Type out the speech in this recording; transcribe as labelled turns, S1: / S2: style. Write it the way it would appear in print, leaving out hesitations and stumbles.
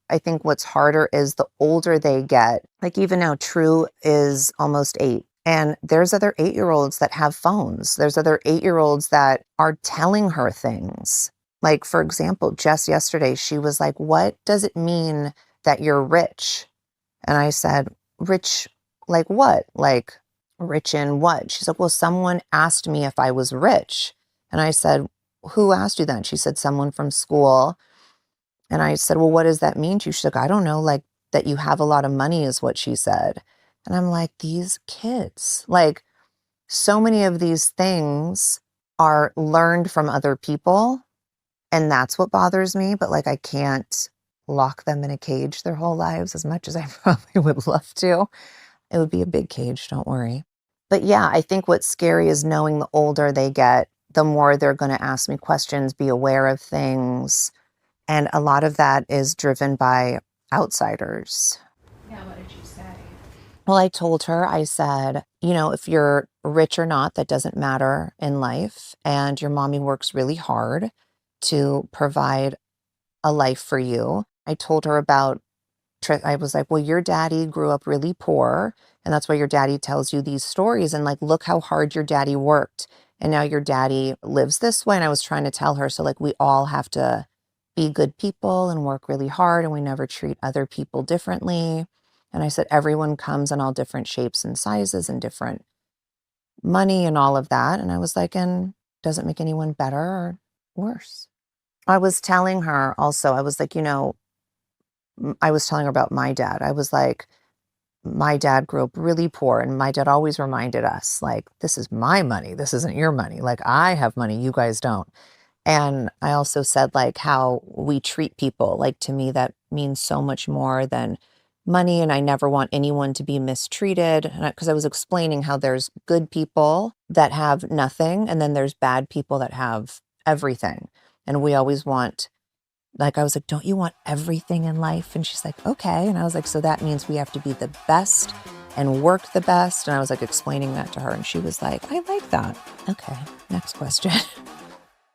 S1: I think what's harder is the older they get, like even now, True is almost 8. And there's other 8-year-olds that have phones. There's other 8-year-olds that are telling her things. Like, for example, Jess yesterday, she was like, what does it mean that you're rich? And I said, rich, like what? Like, rich in what? She's like, well, someone asked me if I was rich. And I said, who asked you that? She said, someone from school. And I said, well, what does that mean to you? She's like, I don't know, like that you have a lot of money is what she said. And I'm like, these kids, like so many of these things are learned from other people. And that's what bothers me. But like, I can't lock them in a cage their whole lives as much as I probably would love to. It would be a big cage, don't worry. But yeah, I think what's scary is knowing the older they get, the more they're going to ask me questions, be aware of things. And a lot of that is driven by outsiders.
S2: Yeah, what did you say?
S1: Well, I told her, I said, you know, if you're rich or not, that doesn't matter in life. And your mommy works really hard to provide a life for you. I told her about, I was like, well, your daddy grew up really poor. And that's why your daddy tells you these stories. And like, look how hard your daddy worked. And now your daddy lives this way. And I was trying to tell her, so like, we all have to be good people and work really hard. And we never treat other people differently. And I said, everyone comes in all different shapes and sizes and different money and all of that. And I was like, and doesn't make anyone better or worse. I was telling her also, I was like, you know, I was telling her about my dad. I was like, my dad grew up really poor, and my dad always reminded us, like, this is my money. This isn't your money. Like, I have money, you guys don't. And I also said, like, how we treat people. Like, to me, that means so much more than money. And I never want anyone to be mistreated. Because I was explaining how there's good people that have nothing, and then there's bad people that have everything. And we always want, like, I was like, don't you want everything in life? And she's like, okay. And I was like, so that means we have to be the best and work the best. And I was like explaining that to her. And she was like, I like that. Okay, next question.